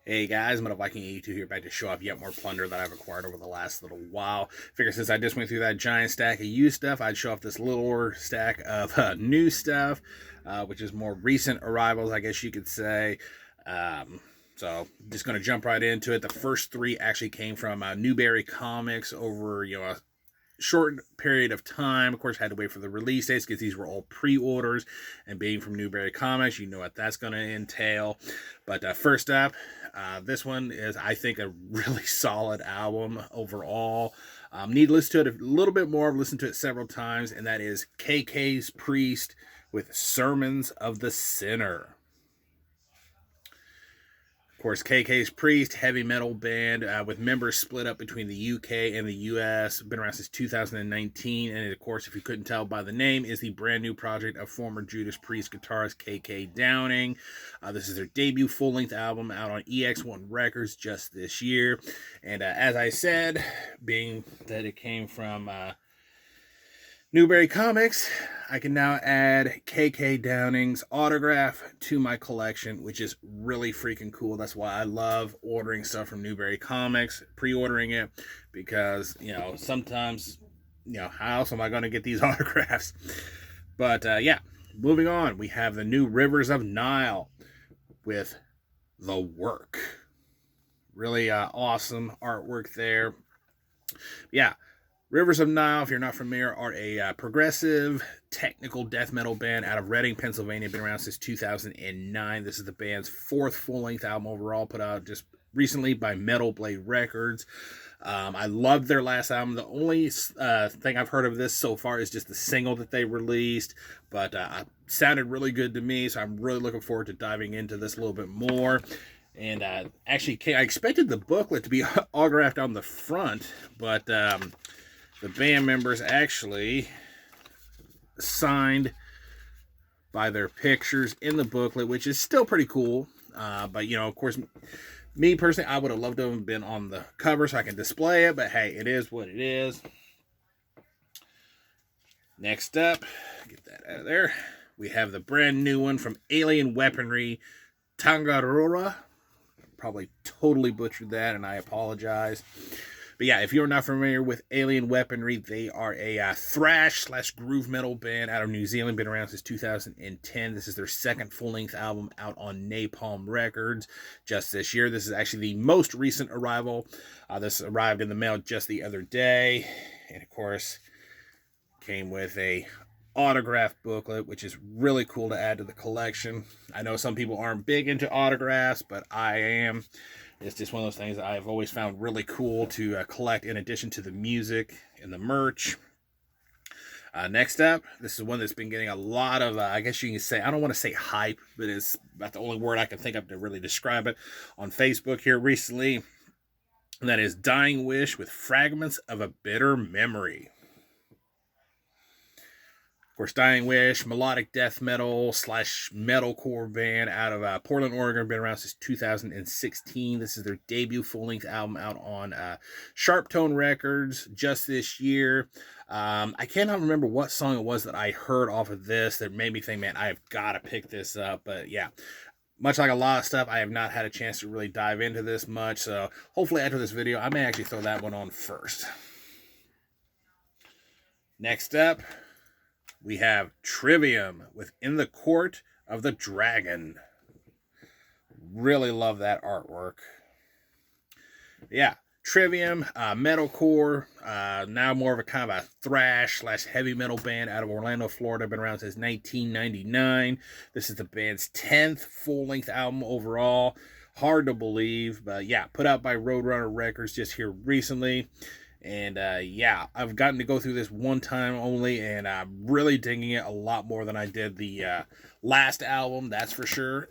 Hey guys, I'm Viking 82 here, back to show off yet more plunder that I've acquired over the last little while. Figure since I just went through that giant stack of used stuff, I'd show off this littler stack of new stuff, which is more recent arrivals, I guess you could say. So just going to jump right into it. The first three actually came from Newberry Comics over a short period of time. Of course, I had to wait for the release dates because these were all pre-orders, and being from Newberry Comics, you know what that's going to entail. But first up, this one is, I think, a really solid album overall. Need to listen to it a little bit more. I've listened to it several times, and that is KKs Priest with Sermons of the Sinner. Of course, KKs Priest, heavy metal band with members split up between the UK and the US. Been around since 2019, and of course, if you couldn't tell by the name, is the brand new project of former Judas Priest guitarist KK Downing. This is their debut full-length album out on EX1 Records just this year. And as I said, being that it came from Newberry Comics, I can now add KK Downing's autograph to my collection, which is really freaking cool. That's why I love ordering stuff from Newberry Comics, pre-ordering it, because, sometimes, how else am I going to get these autographs? But, yeah, moving on, we have the new Rivers of Nile with The Work. Really awesome artwork there. Yeah. Rivers of Nile, if you're not familiar, are a progressive technical death metal band out of Reading, Pennsylvania. Been around since 2009. This is the band's fourth full-length album overall, put out just recently by Metal Blade Records. I loved their last album. The only thing I've heard of this so far is just the single that they released, but it sounded really good to me, so I'm really looking forward to diving into this a little bit more. And actually, I expected the booklet to be autographed on the front, but the band members actually signed by their pictures in the booklet, which is still pretty cool. But, of course, me personally, I would have loved to have been on the cover so I can display it. But, hey, it is what it is. Next up, get that out of there. We have the brand new one from Alien Weaponry, Tangaroora. Probably totally butchered that, and I apologize. But yeah, if you're not familiar with Alien Weaponry, they are a thrash/groove metal band out of New Zealand. Been around since 2010. This is their second full-length album out on Napalm Records just this year. This is actually the most recent arrival. This arrived in the mail just the other day. And of course, came with a autograph booklet, which is really cool to add to the collection. I know some people aren't big into autographs, but I am. It's just one of those things that I've always found really cool to collect in addition to the music and the merch. Next up, this is one that's been getting a lot of, I guess you can say, I don't want to say hype, but it's about the only word I can think of to really describe it, on Facebook here recently. And that is Dying Wish with Fragments of a Bitter Memory. Of course, Dying Wish, melodic death metal / metalcore band out of Portland, Oregon. Been around since 2016. This is their debut full-length album out on Sharp Tone Records just this year. I cannot remember what song it was that I heard off of this that made me think, man, I've got to pick this up. But yeah, much like a lot of stuff, I have not had a chance to really dive into this much. So hopefully after this video, I may actually throw that one on first. Next up, we have Trivium with In the Court of the Dragon. Really love that artwork. Yeah, Trivium, metalcore, now more of a kind of a thrash/heavy metal band out of Orlando, Florida. Been around since 1999. This is the band's 10th full-length album overall. Hard to believe, but yeah, put out by Roadrunner Records just here recently. And yeah, I've gotten to go through this one time only, and I'm really digging it a lot more than I did the last album, that's for sure.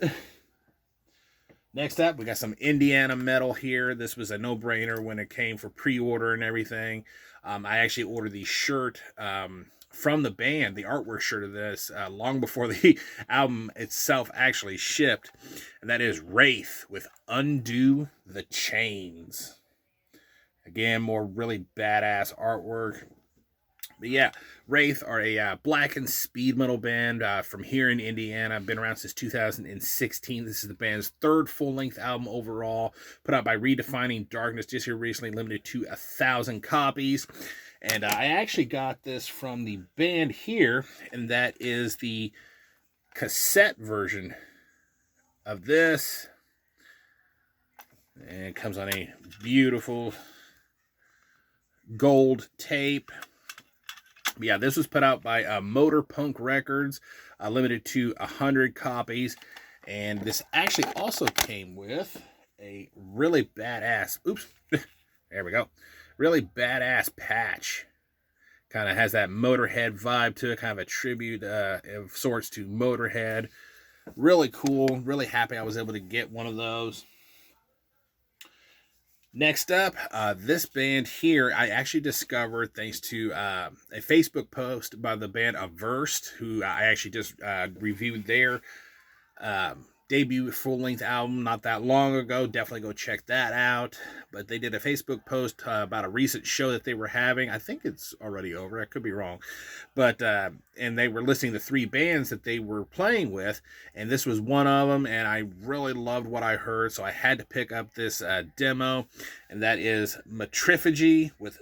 Next up, we got some Indiana metal here. This was a no-brainer when it came for pre-order and everything. I actually ordered the shirt from the band, the artwork shirt of this, long before the album itself actually shipped. And that is Wraith with Undo the Chains. Again, more really badass artwork. But yeah, Wraith are a black and speed metal band from here in Indiana. Been around since 2016. This is the band's third full-length album overall, put out by Redefining Darkness just here recently, limited to 1,000 copies. And I actually got this from the band here, and that is the cassette version of this. And it comes on a beautiful gold tape. Yeah, this was put out by Motor Punk Records, limited to 100 copies. And this actually also came with a really badass, oops, there we go, really badass patch. Kind of has that Motorhead vibe to it, kind of a tribute of sorts to Motorhead. Really cool, really happy I was able to get one of those. Next up, this band here, I actually discovered thanks to a Facebook post by the band Averst, who I actually just reviewed their debut full-length album not that long ago. Definitely go check that out. But they did a Facebook post about a recent show that they were having. I think it's already over. I could be wrong. But and they were listing the 3 bands that they were playing with, and this was one of them, and I really loved what I heard, so I had to pick up this demo, and that is Matriphagy with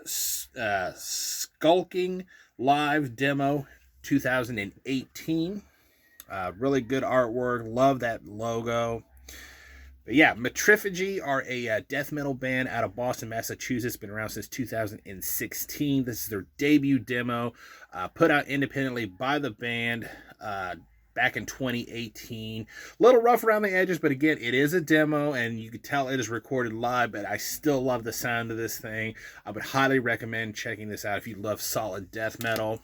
Skulking Live Demo 2018. Really good artwork. Love that logo. But yeah, Matriphagy are a death metal band out of Boston, Massachusetts. Been around since 2016. This is their debut demo, put out independently by the band back in 2018. A little rough around the edges, but again, it is a demo, and you can tell it is recorded live, but I still love the sound of this thing. I would highly recommend checking this out if you love solid death metal.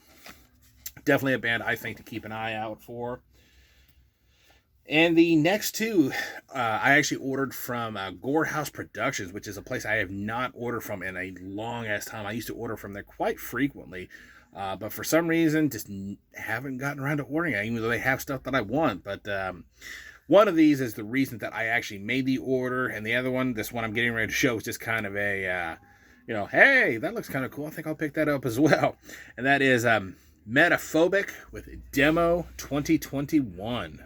Definitely a band I think to keep an eye out for. And the next 2, I actually ordered from Gorehouse Productions, which is a place I have not ordered from in a long-ass time. I used to order from there quite frequently, but for some reason, just haven't gotten around to ordering it, even though they have stuff that I want. But one of these is the reason that I actually made the order, and the other one, this one I'm getting ready to show, is just kind of a, you know, hey, that looks kind of cool. I think I'll pick that up as well. And that is Metaphobic with Demo 2021.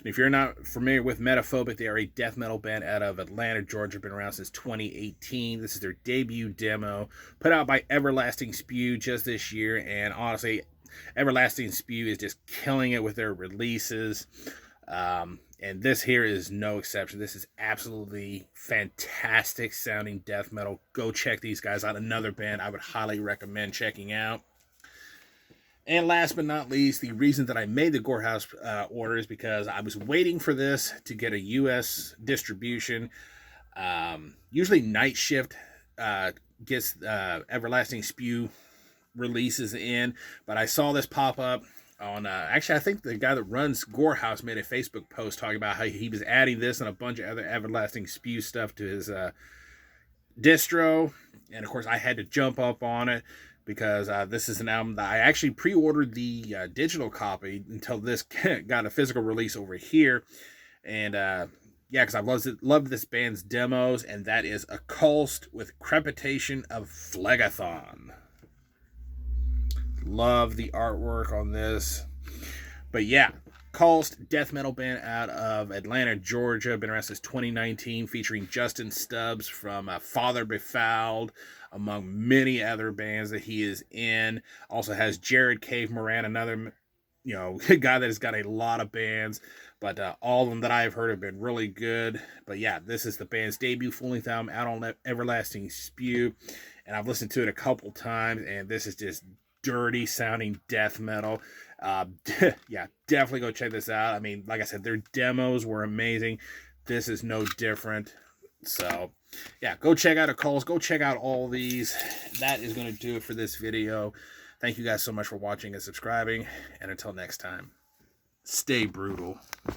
If you're not familiar with Metaphobic, they are a death metal band out of Atlanta, Georgia. Been around since 2018. This is their debut demo, put out by Everlasting Spew just this year. And honestly, Everlasting Spew is just killing it with their releases. And this here is no exception. This is absolutely fantastic sounding death metal. Go check these guys out. Another band I would highly recommend checking out. And last but not least, the reason that I made the Gorehouse order is because I was waiting for this to get a U.S. distribution. Usually Night Shift gets Everlasting Spew releases in, but I saw this pop up on, actually I think the guy that runs Gorehouse made a Facebook post talking about how he was adding this and a bunch of other Everlasting Spew stuff to his distro. And of course I had to jump up on it, because this is an album that I actually pre-ordered the digital copy until this got a physical release over here. And yeah, because I've loved this band's demos, and that is Occult with Crepitation of Phlegathon. Love the artwork on this. But yeah, Occult, death metal band out of Atlanta, Georgia. Been around since 2019, featuring Justin Stubbs from Father Befouled, among many other bands that he is in. Also has Jared Cave Moran, another, you know, guy that has got a lot of bands. But all of them that I've heard have been really good. But yeah, this is the band's debut full-length album out on Everlasting Spew. And I've listened to it a couple times, and this is just dirty sounding death metal. Yeah, definitely go check this out. I mean, like I said, their demos were amazing. This is no different. So yeah, go check out Occult. Go check out all these. That is going to do it for this video. Thank you guys so much for watching and subscribing. And until next time, stay brutal.